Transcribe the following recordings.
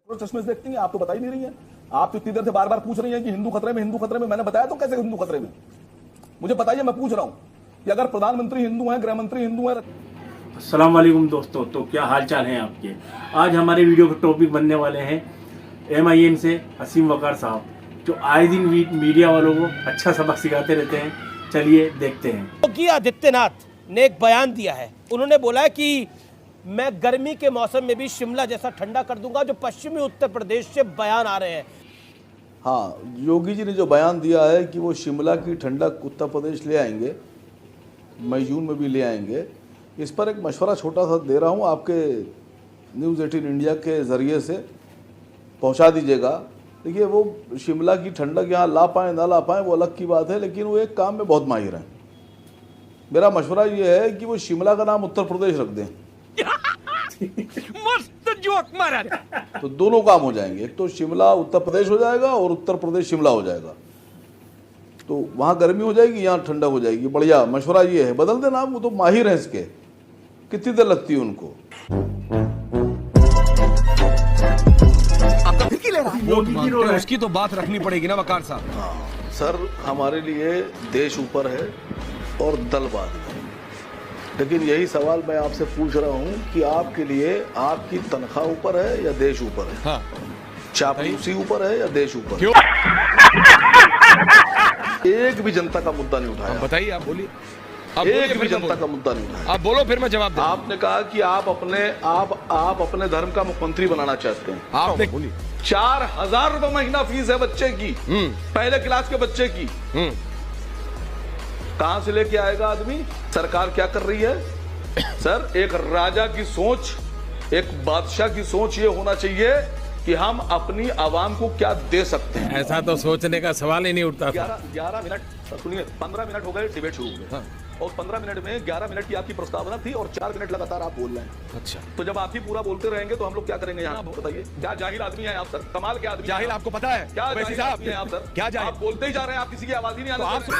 चश्मे से देखती हैं, आप तो बता ही नहीं रही हैं। आप तो इतनी देर से बार बार पूछ रही हैं कि हिंदू खतरे में, हिंदू खतरे में। मैंने बताया तो कैसे हिंदू खतरे में? मुझे बताइए, मैं पूछ रहा हूं कि अगर प्रधानमंत्री हिंदू हैं, गृह मंत्री हिंदू हैं। अस्सलाम वालेकुम दोस्तों, तो क्या हाल चाल है आपके। आज हमारे वीडियो के टॉपिक बनने वाले हैं MIM से असीम वकार साहब, जो आए दिन मीडिया वालों को अच्छा सबक सिखाते रहते हैं। चलिए देखते हैं। योगी आदित्यनाथ ने एक बयान दिया है। उन्होंने बोला है कि मैं गर्मी के मौसम में भी शिमला जैसा ठंडा कर दूंगा, जो पश्चिमी उत्तर प्रदेश से बयान आ रहे हैं। हाँ, योगी जी ने जो बयान दिया है कि वो शिमला की ठंडक उत्तर प्रदेश ले आएंगे, मई जून में भी ले आएंगे, इस पर एक मशवरा छोटा सा दे रहा हूँ, आपके न्यूज़ 18 इंडिया के ज़रिए से पहुँचा दीजिएगा। देखिए, वो शिमला की ठंडक यहाँ ला पाएँ ना ला पाएँ वो अलग की बात है, लेकिन वो एक काम में बहुत माहिर हैं। मेरा मशवरा ये है कि वो शिमला का नाम उत्तर प्रदेश रख दें। मस्त जोक मारा। तो दोनों काम हो जाएंगे, एक तो शिमला उत्तर प्रदेश हो जाएगा और उत्तर प्रदेश शिमला हो जाएगा। तो वहाँ गर्मी हो जाएगी, यहाँ ठंडक हो जाएगी। बढ़िया मशवरा ये है, बदल देना। वो तो माहिर हैं इसके, कितनी देर लगती है उनको। उसकी तो बात रखनी पड़ेगी ना वकार साहब। हाँ सर, हमारे लिए देश ऊपर है और दल बाद है। लेकिन यही सवाल मैं आपसे पूछ रहा हूँ कि आपके लिए आपकी तनख्वाह ऊपर है या देश ऊपर है? हाँ। चापलूसी ऊपर है या देश ऊपर क्यों? एक भी जनता का मुद्दा नहीं उठाया। बताइए, आप बोलिए। एक भी जनता का मुद्दा नहीं उठाया। आप बोलो, फिर मैं जवाब दूं। आपने कहा कि आप अपने धर्म का मुख्यमंत्री बनाना चाहते हैं। आपने बोली 4,000 रुपए महीना फीस है बच्चे की, पहले क्लास के बच्चे की। कहां से लेके आएगा आदमी? सरकार क्या कर रही है सर? एक राजा की सोच, एक बादशाह की सोच ये होना चाहिए कि हम अपनी आवाम को क्या दे सकते हैं। ऐसा तो सोचने का सवाल ही नहीं उठता। 11 मिनट सुनिए, 15 मिनट हो गए डिबेट शुरू हुए। हाँ। और 15 मिनट में 11 मिनट की आपकी प्रस्तावना थी और 4 मिनट लगातार आप बोल रहे हैं। अच्छा, तो जब आप ही पूरा बोलते रहेंगे तो हम लोग क्या करेंगे यहाँ? बताइए, क्या जाहिल आदमी है आप सर? कमाल के आदमी। जाहिल आपको पता है क्या वैसी आप सर? क्या जाहिल? आप बोलते ही जा रहे हैं, आप किसी की आवाज ही नहीं तो आती।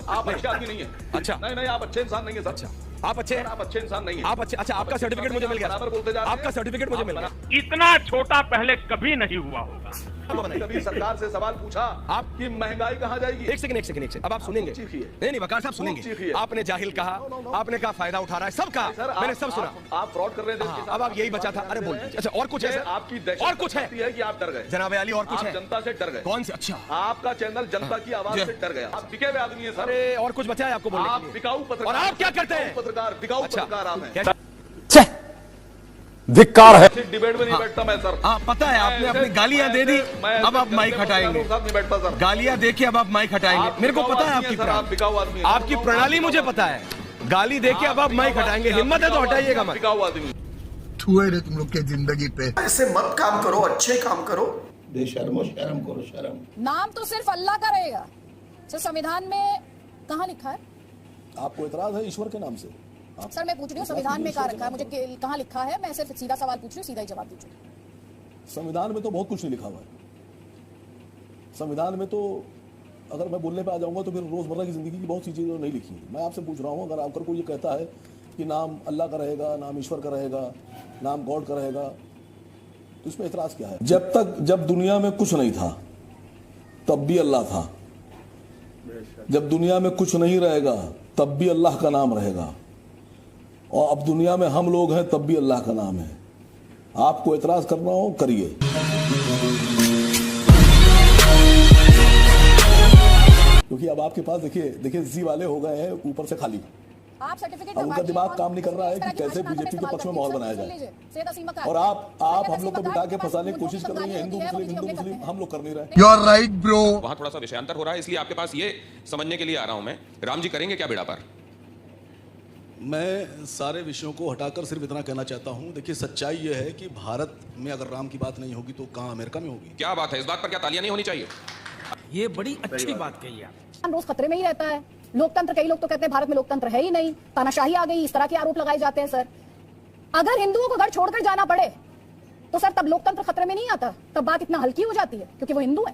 आप अच्छे आदमी नहीं है। अच्छा, नहीं, आप अच्छे इंसान नहीं है सर। अच्छा, आप अच्छे हैं? आप अच्छे इंसान नहीं है। आप अच्छे। अच्छा, आपका सर्टिफिकेट मुझे मिल गया। बराबर बोलते जा रहे हैं। आपका सर्टिफिकेट मुझे मिल गया। इतना छोटा पहले कभी नहीं हुआ होगा। कभी सरकार से सवाल पूछा आपकी महंगाई कहाँ जाएगी? एक सेकंड। अब आप सुनेंगे। नहीं, वकार साहब सुनेंगे। आपने जाहिल कहा, आपने कहा फायदा उठा रहा है, सब कहा, मैंने सब सुना। आप फ्रॉड कर रहे थे। अब आप यही बचा था। अरे बोल। अच्छा, और कुछ है? आपकी और कुछ है कि आप डर गए जनाब अली? और कुछ है? जनता से डर गए। कौन से? अच्छा, आपका चैनल जनता की आवाज से डर गया। आप बिके हुए आदमी है सर। अरे और कुछ बचा है आपको बोलने आप के लिए? बिकाऊ पत्रकार। और आप क्या करते हैं? पत्रकार, बिकाऊ पत्रकार आप हैं। धिक्कार है। डिबेट में नहीं बैठता मैं सर। हाँ, पता है, आपने अपनी गालियां दे दी, अब आप माइक हटाएंगे। नहीं बैठता सर। गालियां देके अब आप माइक हटाएंगे। मेरे को पता है आपकी प्रणाली मुझे पता है। गाली देके अब आप माइक हटाएंगे। हिम्मत है तो हटाइएगा मत। बिकाऊ आदमी छुए रे तुम लोग के जिंदगी पे। ऐसे मत काम करो, अच्छे काम करो। बेशर्मो, शर्म करो, शर्म। नाम तो सिर्फ अल्लाह का रहेगा। सर, संविधान में कहाँ लिखा है? आपको इतराज है ईश्वर के नाम से? सर, मैं पूछ रही हूँ संविधान में कहाँ रखा है? मुझे कहाँ लिखा है? मैं सिर्फ सीधा सवाल पूछ रही हूँ, सीधा ही जवाब दीजिए। संविधान में तो बहुत कुछ नहीं लिखा हुआ है। संविधान में तो अगर मैं बोलने पे आ जाऊंगा तो फिर रोजमर्रा की जिंदगी की बहुत सी चीजें नहीं लिखी है। मैं आपसे पूछ रहा हूँ, अगर आपको कोई ये कहता है कि नाम अल्लाह का रहेगा, नाम ईश्वर का रहेगा, नाम गॉड का रहेगा, तो इसमें एतराज क्या है? जब दुनिया में कुछ नहीं था तब भी अल्लाह था। जब दुनिया में कुछ नहीं रहेगा तब भी अल्लाह का नाम रहेगा। और अब दुनिया में हम लोग हैं तब भी अल्लाह का नाम है। आपको एतराज करना हो करिए। क्योंकि अब आपके पास देखिए जी वाले हो गए हैं ऊपर से खाली। आप सर्टिफिकेट अब उनका दिमाग काम नहीं कर रहा है कि कैसे बीजेपी के पक्ष में माहौल बनाया जाए। और आप हम लोग को बिठा के फंसाने की कोशिश कर रही हैं। हिंदू मुस्लिम हम लोग कर नहीं रहे। You are right bro. वहां थोड़ा सा विषयांतर हो रहा है, इसलिए आपके पास ये समझने के लिए आ रहा हूं मैं। राम जी करेंगे क्या बेड़ा पार? मैं सारे विषयों को हटाकर सिर्फ इतना कहना चाहता हूं, देखिए सच्चाई यह है कि भारत में अगर राम की बात नहीं होगी तो कहां अमेरिका में होगी? क्या बात है, इस बात पर क्या तालियां नहीं होनी चाहिए? ये बड़ी अच्छी बात कही आप। रोज खतरे में ही रहता है लोकतंत्र। कई लोग तो कहते हैं भारत में लोकतंत्र है ही नहीं, तानाशाही आ गई, इस तरह के आरोप लगाए जाते हैं। सर, अगर हिंदुओं को घर छोड़कर जाना पड़े तो सर तब लोकतंत्र खतरे में नहीं आता, तब बात इतना हल्की हो जाती है क्योंकि वो हिंदू है।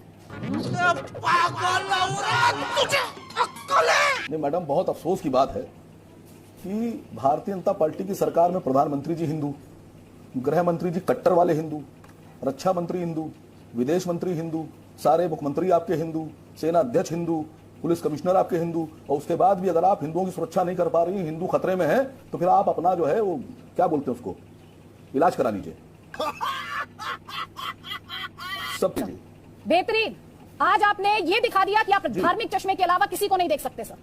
नहीं मैडम, बहुत अफसोस की बात है कि भारतीय जनता पार्टी की सरकार में प्रधानमंत्री जी हिंदू गृह मंत्री जी कट्टर वाले हिंदू, रक्षा मंत्री हिंदू, विदेश मंत्री हिंदू, सारे मुख्यमंत्री आपके हिंदू, सेना अध्यक्ष हिंदू, पुलिस कमिश्नर आपके हिंदू, और उसके बाद भी अगर आप हिंदुओं की सुरक्षा नहीं कर पा रही, हिंदू खतरे में है, तो फिर आप अपना जो है वो क्या बोलते हैं उसको, इलाज करा लीजिए सब कीजिए। बेहतरीन, आज आपने ये दिखा दिया कि आप धार्मिक चश्मे के अलावा किसी को नहीं देख सकते सर।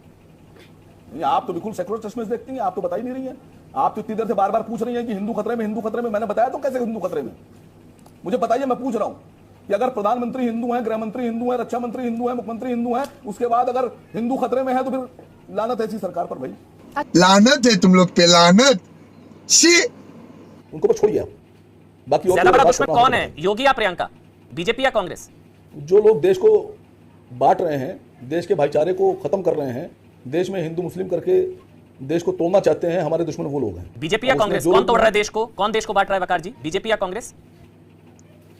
नहीं, आप तो बिल्कुल सेकुलर चश्मे से देखती हैं, आप तो बता ही नहीं रही हैं। आप तो इतनी देर से बार बार पूछ रही हैं कि हिंदू खतरे में, हिंदू खतरे में। मैंने बताया तो कैसे हिंदू खतरे में, मुझे बताइए। मैं पूछ रहा हूं कि अगर प्रधानमंत्री हिंदू हैं, गृह मंत्री हिंदू हैं, रक्षा मंत्री हिंदू हैं, मुख्यमंत्री हिंदू हैं, उसके बाद अगर हिंदू खतरे में है तो फिर लानत ऐसी सरकार पर भाई। लानत है तुम लोग पे, लानत। शी उनको तो छोड़िए, बाकी और ज्यादा बड़ा दुश्मन कौन है, योगी या प्रियंका, बीजेपी या कांग्रेस? जो लोग देश को बांट रहे हैं, देश के भाईचारे को खत्म कर रहे हैं, देश में हिंदू मुस्लिम करके देश को तोड़ना चाहते हैं, हमारे दुश्मन वो लोग हैं। बीजेपी या कांग्रेस, कौन तोड़ रहा है देश को, कौन देश को बांट रहा है वकार जी, बीजेपी या कांग्रेस?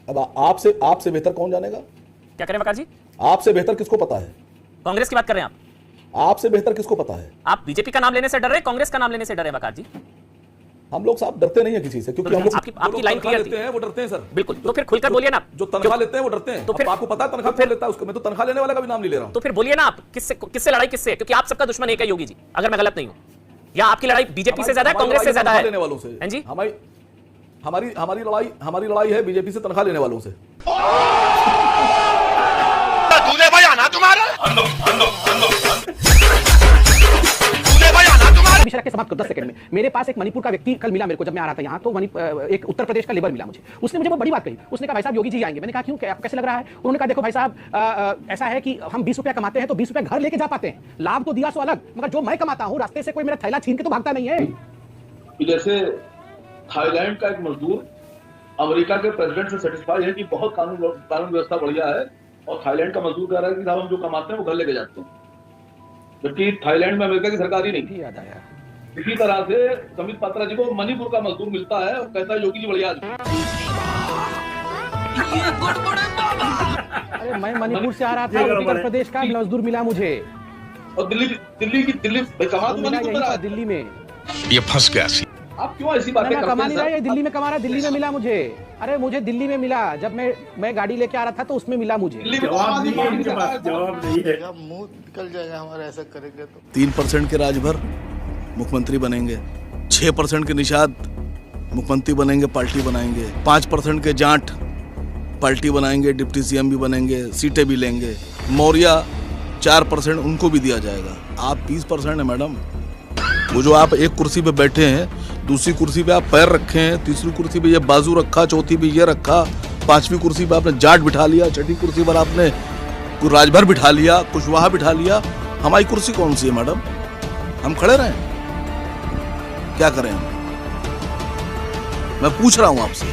अब आपसे बेहतर कौन जानेगा? क्या करें वकार जी? आपसे बेहतर किसको पता है? कांग्रेस की बात कर रहे हैं आप? आपसे बेहतर किसको पता है? आप बीजेपी का नाम लेने से डर रहे, कांग्रेस का नाम लेने से डर रहे वकार जी? हम लोग साहब डरते नहीं है किसी से, क्योंकि हम लोग आपकी लाइन क्लियर लेते हैं, वो डरते हैं सर। बिल्कुल, तो फिर खुलकर बोलिए ना। जो तनख्वाह लेते हैं वो डरते हैं। तो फिर आपको पता है तनख्वाह कौन लेता है उसको? मैं तो तनख्वाह लेने वाला का भी नाम नहीं ले रहा हूं। तो फिर बोलिए ना आप, किससे लड़ाई, किससे? क्योंकि आप सबका दुश्मन एक है योगी जी, अगर मैं गलत नहीं हूं। या आपकी लड़ाई बीजेपी से ज्यादा है, कांग्रेस से ज्यादा है? लेने वालों से। हैं जी? हमारी लड़ाई है बीजेपी से तनख्वाह लेने वालों से। तूने भाई आना तुम्हारा विषय के समाप्त 10 सेकंड में। मेरे पास एक मणिपुर का व्यक्ति कल मिला मेरे को, जब मैं आ रहा था यहाँ, तो एक उत्तर प्रदेश का लेबर मिला मुझे। उसने मुझे बहुत बड़ी बात कही। उसने कहा भाई साहब योगी जी आएंगे। मैंने कहा क्यों, आपको कैसे लग रहा है? उन्होंने कहा देखो भाई साहब, ऐसा है कि हम 20 रुपया कमाते हैं तो 20 रुपया घर लेके जा पाते हैं, लाभ तो दिया सो अलग, मगर जो मैं कमाता हूँ रास्ते से कोई मेरा थैला छीन के तो भागता नहीं है। जैसे थाईलैंड का एक मजदूर अमेरिका के प्रेसिडेंट से सेटिस्फाई है कि बहुत कानून व्यवस्था बढ़िया है, और थाईलैंड का मजदूर कह रहा है कि साहब हम जो कमाते हैं वो घर लेके जाते हैं, जबकि थाईलैंड में अमेरिका की सरकार ही नहीं। याद आया। इसी तरह से समित पात्रा जी को मणिपुर का मजदूर मिलता है और कहता है योगी जी बढ़िया। अरे मैं मणिपुर से आ रहा था, उत्तर प्रदेश का मजदूर मिला मुझे, और दिल्ली कमा तो मणिपुर में, दिल्ली में। ये फंस गया। आप क्यों ऐसी बातें करते हैं? कमा नहीं रहा, ये दिल्ली में कमा रहा, दिल्ली में मिला मुझे। अरे मुझे दिल्ली में मिला, जब मैं गाड़ी लेके आ रहा था तो उसमें मिला मुझे। जवाब नहीं है इनके पास, जवाब नहीं है। मुंह निकल जाएगा हमारा ऐसा करेंगे तो। 3% के राजभर मुख्यमंत्री बनेंगे, 6% के निषाद मुख्यमंत्री बनेंगे, पार्टी बनाएंगे, 5% के जाट पार्टी बनाएंगे, डिप्टी सीएम भी बनेंगे, सीटें भी लेंगे, मौर्य 4% उनको भी दिया जाएगा। आप 20% है मैडम। वो जो आप एक कुर्सी पे बैठे हैं, दूसरी कुर्सी पे आप पैर रखे हैं, तीसरी कुर्सी पे ये बाजू रखा, चौथी पे ये रखा, 5वीं कुर्सी पे आपने जाट बिठा लिया, 6ठी कुर्सी पर आपने राजभर बिठा लिया, कुशवाहा बिठा लिया। हमारी कुर्सी कौन सी है मैडम? हम खड़े रहें? क्या करें हम? मैं पूछ रहा हूं आपसे।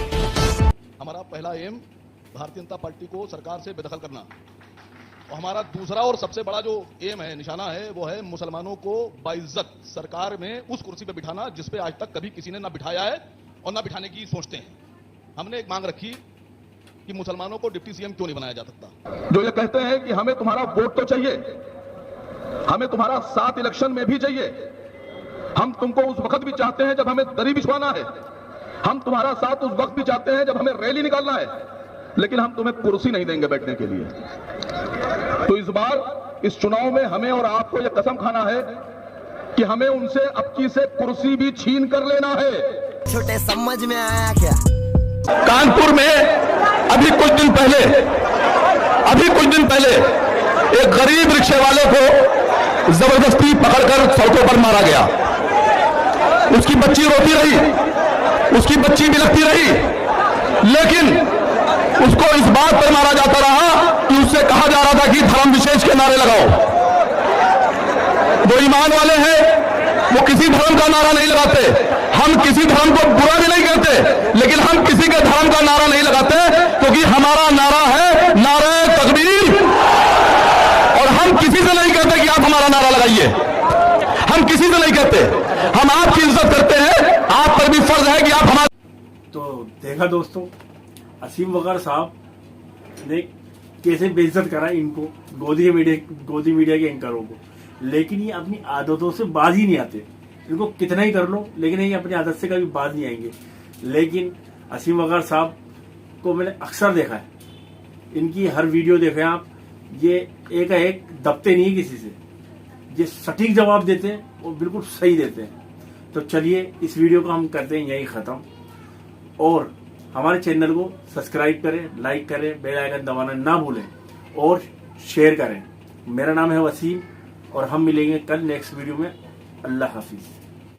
हमारा पहला एम भारतीय जनता पार्टी को सरकार से बेदखल करना, और हमारा दूसरा और सबसे बड़ा जो एम है, निशाना है, वो है मुसलमानों को बाइज्जत सरकार में उस कुर्सी पे बिठाना जिस पे आज तक कभी किसी ने ना बिठाया है और ना बिठाने की सोचते हैं। हमने एक मांग रखी कि मुसलमानों को डिप्टी सीएम क्यों नहीं बनाया जा सकता। जो ये कहते हैं कि हमें तुम्हारा वोट तो चाहिए, हमें तुम्हारा साथ इलेक्शन में भी चाहिए, हम तुमको उस वक्त भी चाहते हैं जब हमें दरी बिछवाना है, हम तुम्हारा साथ उस वक्त भी चाहते हैं जब हमें रैली निकालना है, लेकिन हम तुम्हें कुर्सी नहीं देंगे बैठने के लिए। तो इस बार इस चुनाव में हमें और आपको यह कसम खाना है कि हमें उनसे अबकी से कुर्सी भी छीन कर लेना है। छोटे समझ में आया क्या? कानपुर में अभी कुछ दिन पहले एक गरीब रिक्शे वाले को जबरदस्ती पकड़कर सड़कों पर मारा गया। उसकी बच्ची रोती रही, उसकी बच्ची बिलखती रही, लेकिन उसको इस बात पर मारा जाता रहा कि उससे कहा जा रहा था कि धर्म विशेष के नारे लगाओ। वो ईमान वाले हैं, वो किसी धर्म का नारा नहीं लगाते। हम किसी धर्म को बुरा भी नहीं कहते, लेकिन हम किसी के धर्म का नारा नहीं लगाते, क्योंकि हमारा नारा है नारे तकबीर, और हम किसी से नहीं कहते कि आप हमारा नारा लगाइए। हम किसी से नहीं कहते, हम आपकी इज्जत करते हैं, आप पर भी फर्ज है कि आप हमारे। तो देखा दोस्तों, असीम वकार साहब ने कैसे बेइज्जत करा इनको, गोदी मीडिया के एंकरों को। लेकिन ये अपनी आदतों से बाज ही नहीं आते। इनको कितना ही कर लो, लेकिन ये अपनी आदत से कभी बाज नहीं आएंगे। लेकिन असीम वकार साहब को मैंने अक्सर देखा है, इनकी हर वीडियो देखें आप, ये एक दबते नहीं किसी से, ये सटीक जवाब देते हैं और बिल्कुल सही देते हैं। तो चलिए इस वीडियो को हम करते हैं यही ख़त्म, और हमारे चैनल को सब्सक्राइब करें, लाइक करें, बेल आइकन दबाना ना भूलें और शेयर करें। मेरा नाम है वसीम और हम मिलेंगे कल नेक्स्ट वीडियो में। अल्लाह हाफिज़।